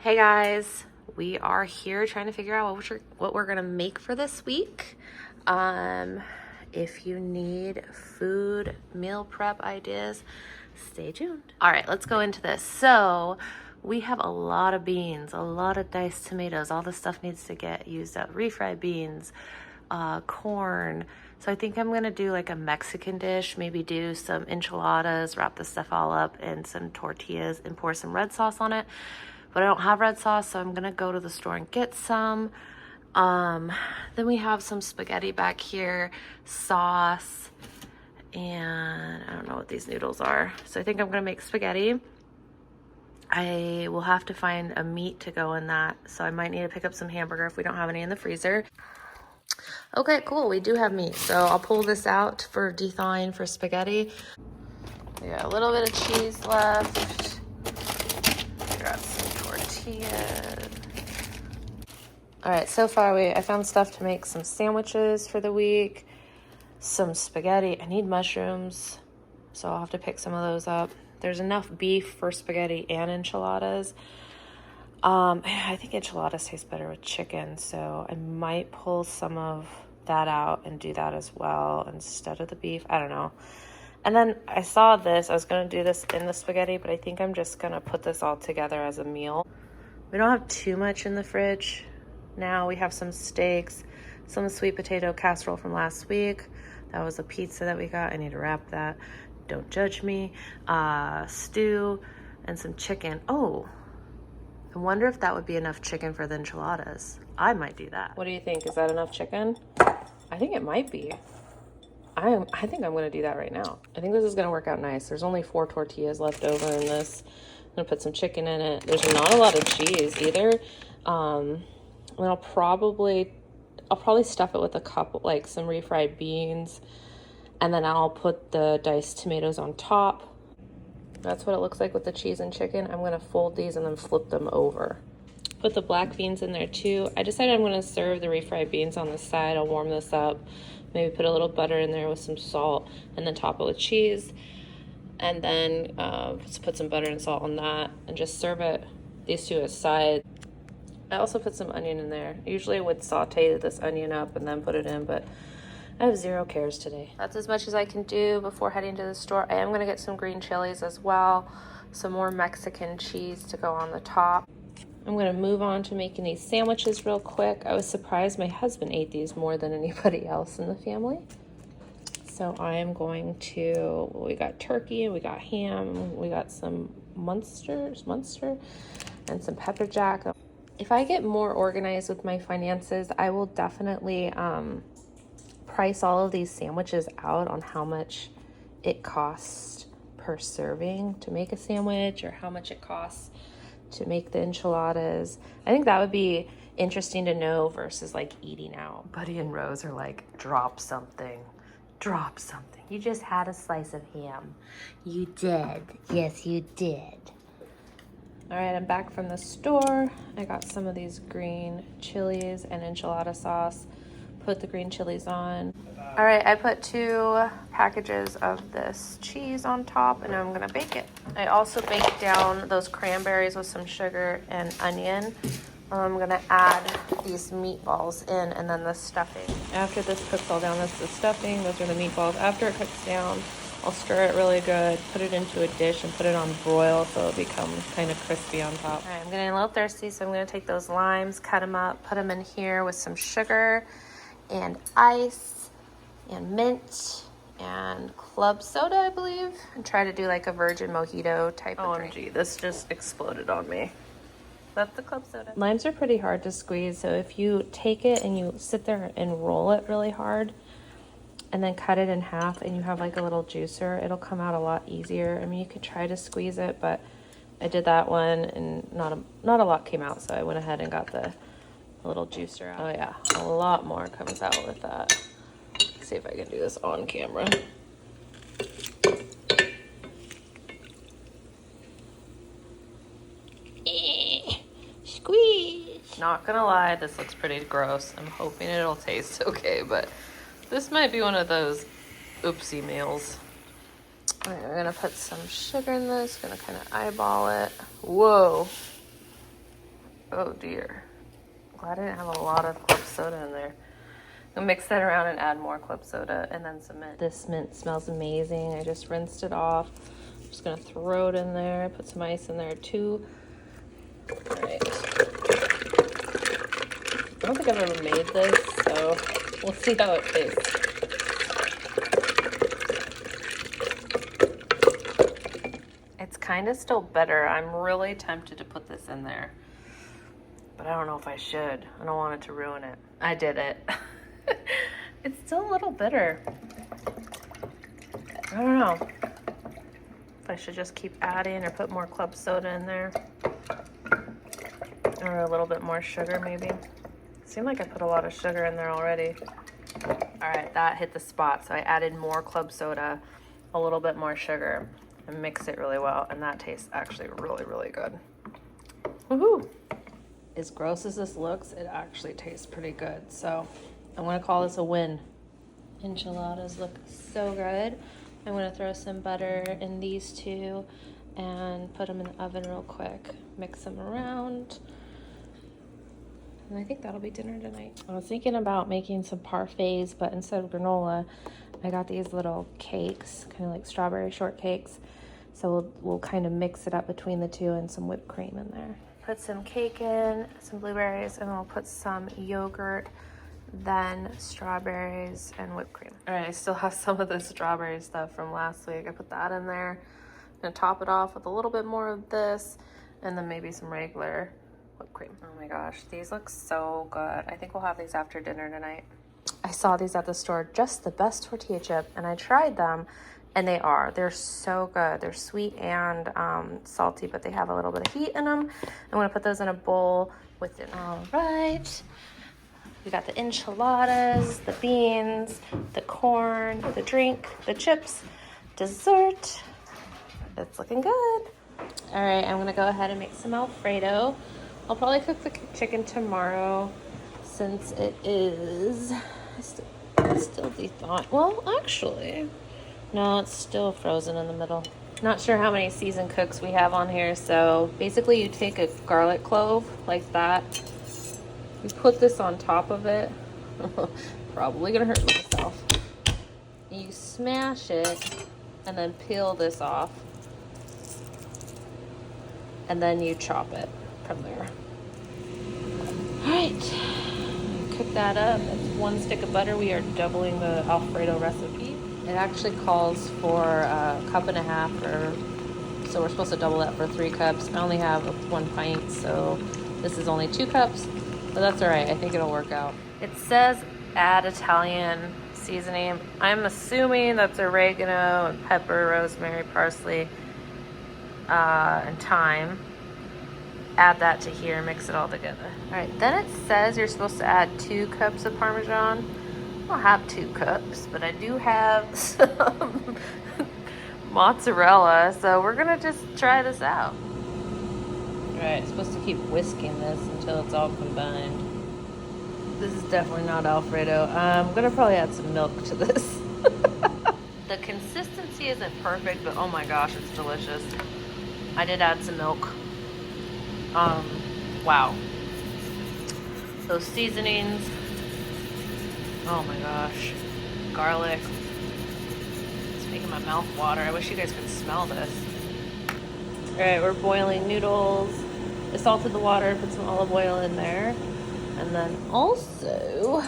Hey guys, we are here trying to figure out what we're gonna make for this week. If you need food meal prep ideas, stay tuned. All right, let's go into this. So we have a lot of beans, a lot of diced tomatoes. All this stuff needs to get used up. Refried beans, corn. So I think I'm gonna do like a Mexican dish, maybe do some enchiladas, wrap this stuff all up in some tortillas and pour some red sauce on it. But I don't have red sauce, so I'm gonna go to the store and get some. Then we have some spaghetti back here, sauce, and I don't know what these noodles are. So I think I'm gonna make spaghetti. I will have to find a meat to go in that, so I might need to pick up some hamburger if we don't have any in the freezer. Okay, cool, we do have meat, so I'll pull this out for de-thawing for spaghetti. We got a little bit of cheese left. Grab some tortillas. All right, so far I found stuff to make some sandwiches for the week, some spaghetti. I need mushrooms, so I'll have to pick some of those up. There's enough beef for spaghetti and enchiladas. I think enchiladas taste better with chicken, so I might pull some of that out and do that as well instead of the beef. I don't know. And then I saw this. I was going to do this in the spaghetti, but I think I'm just going to put this all together as a meal. We don't have too much in the fridge now. We have some steaks, some sweet potato casserole from last week. That was a pizza that we got. I need to wrap that. Don't judge me. Stew and some chicken. Oh, I wonder if that would be enough chicken for the enchiladas. I might do that. What do you think? Is that enough chicken? I think it might be. I think I'm going to do that right now. I think this is going to work out nice. There's only 4 tortillas left over in this. I'm going to put some chicken in it. There's not a lot of cheese either. And I'll probably stuff it with a couple, like some refried beans. And then I'll put the diced tomatoes on top. That's what it looks like with the cheese and chicken. I'm going to fold these and then flip them over. Put the black beans in there too. I decided I'm going to serve the refried beans on the side. I'll warm this up. Maybe put a little butter in there with some salt and then top it with cheese. And then just put some butter and salt on that and just serve it, these two as sides. I also put some onion in there. Usually I would saute this onion up and then put it in, but I have 0 cares today. That's as much as I can do before heading to the store. I am going to get some green chilies as well. Some more Mexican cheese to go on the top. I'm going to move on to making these sandwiches real quick. I was surprised my husband ate these more than anybody else in the family. So I am going to, we got turkey, we got ham, we got some Munster, and some pepper jack. If I get more organized with my finances, I will definitely price all of these sandwiches out on how much it costs per serving to make a sandwich or how much it costs to make the enchiladas. I think that would be interesting to know versus like eating out. Buddy and Rose are like, drop something. Drop something. You just had a slice of ham. You did. Yes, you did. All right, I'm back from the store. I got some of these green chilies and enchilada sauce. Put the green chilies on. All right, I put 2 packages of this cheese on top and I'm gonna bake it. I also baked down those cranberries with some sugar and onion. I'm gonna add these meatballs in and then the stuffing. After this cooks all down, that's the stuffing. Those are the meatballs. After it cooks down, I'll stir it really good, put it into a dish and put it on broil so it'll become kind of crispy on top. All right, I'm getting a little thirsty, so I'm gonna take those limes, cut them up, put them in here with some sugar and ice and mint and club soda, I believe, and try to do like a virgin mojito type of drink. OMG, this just exploded on me. That's the club soda. Limes are pretty hard to squeeze, so if you take it and you sit there and roll it really hard and then cut it in half and you have like a little juicer, it'll come out a lot easier. I mean, you could try to squeeze it, but I did that one and not a lot came out, so I went ahead and got the little juicer out. Oh yeah, a lot more comes out with that. Let's see if I can do this on camera. Squeeze. Not gonna lie, this looks pretty gross. I'm hoping it'll taste okay, but this might be one of those oopsie meals. All right, we're gonna put some sugar in this, gonna kind of eyeball it. Whoa. Oh dear. Glad I didn't have a lot of club soda in there. I'll mix that around and add more club soda and then some mint. This mint smells amazing. I just rinsed it off. I'm just gonna throw it in there, put some ice in there too. All right. I don't think I've ever made this, so we'll see how it tastes. It's kind of still bitter. I'm really tempted to put this in there, but I don't know if I should. I don't want it to ruin it. I did it. It's still a little bitter. I don't know if I should just keep adding or put more club soda in there, or a little bit more sugar maybe. It seemed like I put a lot of sugar in there already. All right, that hit the spot. So I added more club soda, a little bit more sugar, and mix it really well. And that tastes actually really, really good. Woohoo! As gross as this looks, it actually tastes pretty good. So I'm gonna call this a win. Enchiladas look so good. I'm gonna throw some butter in these two and put them in the oven real quick. Mix them around. And I think that'll be dinner tonight. I was thinking about making some parfaits, but instead of granola, I got these little cakes, kind of like strawberry shortcakes. So we'll kind of mix it up between the two and some whipped cream in there. Put some cake in, some blueberries, and we'll put some yogurt, then strawberries and whipped cream. All right, I still have some of the strawberry stuff from last week. I put that in there. I'm gonna top it off with a little bit more of this, and then maybe some regular whipped cream. Oh my gosh, these look so good. I think we'll have these after dinner tonight. I saw these at the store, just the best tortilla chip, and I tried them, and they're so good. They're sweet and salty, but they have a little bit of heat in them. I'm gonna put those in a bowl with it. All right, we got the enchiladas, the beans, the corn, the drink, the chips, dessert. It's looking good. All right, I'm gonna go ahead and make some Alfredo. I'll probably cook the chicken tomorrow since it is still thawed. Well, actually, no, it's still frozen in the middle. Not sure how many seasoned cooks we have on here. So basically you take a garlic clove like that. You put this on top of it. Probably gonna hurt myself. You smash it and then peel this off. And then you chop it from there. All right, cook that up. It's 1 stick of butter. We are doubling the Alfredo recipe. It actually calls for a 1.5 cups, so we're supposed to double that for 3 cups. I only have 1 pint, so this is only 2 cups, but that's all right. I think it'll work out. It says add Italian seasoning. I'm assuming that's oregano and pepper, rosemary, parsley, and thyme. Add that to here, mix it all together. All right, then it says you're supposed to add 2 cups of Parmesan. I don't have 2 cups, but I do have some mozzarella, so we're gonna just try this out. All right, supposed to keep whisking this until it's all combined. This is definitely not Alfredo. I'm gonna probably add some milk to this. The consistency isn't perfect, but oh my gosh, it's delicious. I did add some milk. Wow. Those seasonings. Oh my gosh. Garlic. It's making my mouth water. I wish you guys could smell this. All right, we're boiling noodles. I salted the water, put some olive oil in there. And then also,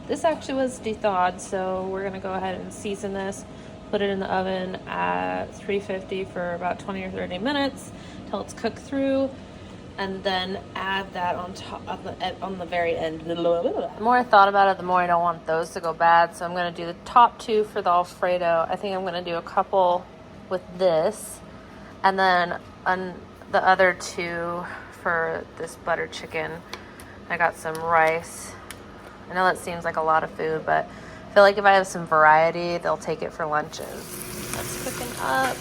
this actually was de-thawed, so we're gonna go ahead and season this, put it in the oven at 350 for about 20 or 30 minutes till it's cooked through, and then add that on top on the very end. The more I thought about it, the more I don't want those to go bad, so I'm gonna do the top 2 for the Alfredo. I think I'm gonna do a couple with this, and then the other 2 for this butter chicken. I got some rice. I know that seems like a lot of food, but I feel like if I have some variety, they'll take it for lunches. That's cooking up.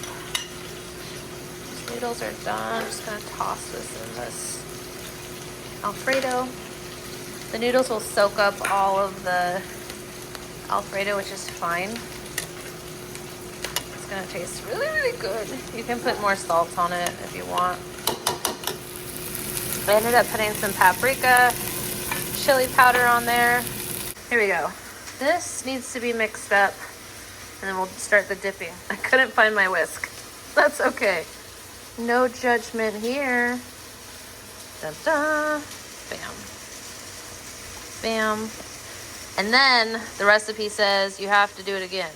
These noodles are done. I'm just gonna toss this in this Alfredo. The noodles will soak up all of the Alfredo, which is fine. It's gonna taste really, really good. You can put more salt on it if you want. I ended up putting some paprika, chili powder on there. Here we go. This needs to be mixed up, and then we'll start the dipping. I couldn't find my whisk. That's okay. No judgment here. Da-da. Bam. Bam. And then the recipe says you have to do it again.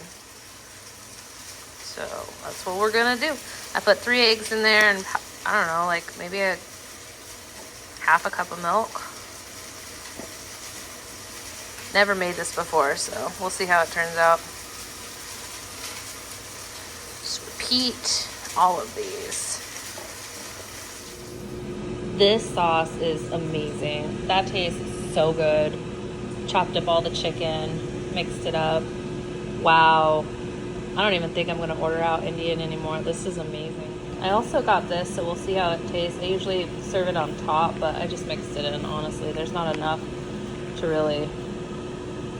So that's what we're gonna do. I put 3 eggs in there and I don't know, like maybe a half a cup of milk. Never made this before, so we'll see how it turns out. Just repeat all of these. This sauce is amazing. That tastes so good. Chopped up all the chicken, mixed it up. Wow. I don't even think I'm gonna order out Indian anymore. This is amazing. I also got this, so we'll see how it tastes. I usually serve it on top, but I just mixed it in, honestly. There's not enough to really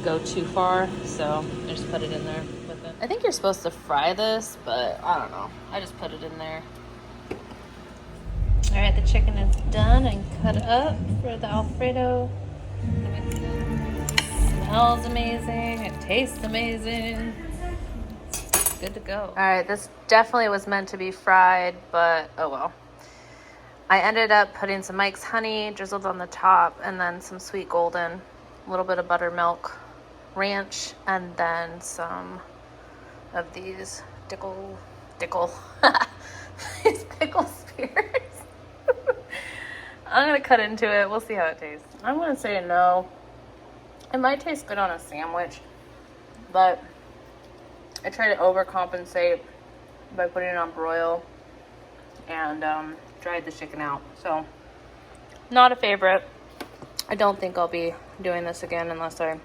go too far, so I just put it in there with it. I think you're supposed to fry this, but I don't know. I just put it in there. All right, the chicken is done and cut up for the Alfredo. It smells amazing. It tastes amazing. It's good to go. All right, this definitely was meant to be fried, but oh well. I ended up putting some Mike's honey drizzled on the top, and then some sweet golden, a little bit of buttermilk, ranch, and then some of these these pickle spears. I'm gonna cut into it. We'll see how it tastes. I'm gonna say no. It might taste good on a sandwich, but I try to overcompensate by putting it on broil and dried the chicken out. So, not a favorite. I don't think I'll be doing this again unless I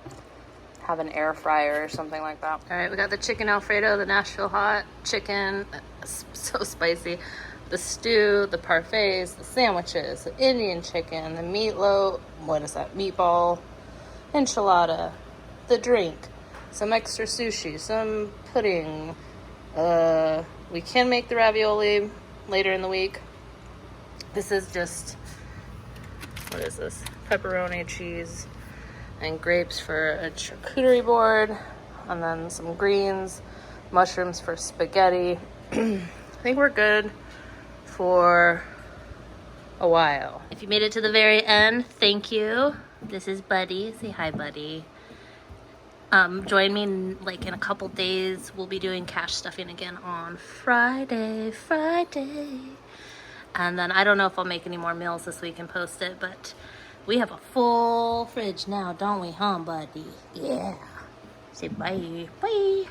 have an air fryer or something like that. All right, we got the chicken Alfredo, the Nashville hot chicken, so spicy. The stew, the parfaits, the sandwiches, the Indian chicken, the meatloaf, what is that, meatball, enchilada, the drink, some extra sushi, some pudding. We can make the ravioli later in the week. This is just, what is this? Pepperoni, cheese, and grapes for a charcuterie board, and then some greens, mushrooms for spaghetti. I think we're good for a while. If you made it to the very end, thank you. This is Buddy. Say hi, Buddy. Join me in a couple days. We'll be doing cash stuffing again on Friday. And then I don't know if I'll make any more meals this week and post it, but we have a full fridge now, don't we, huh, Buddy? Yeah. Say bye. Bye.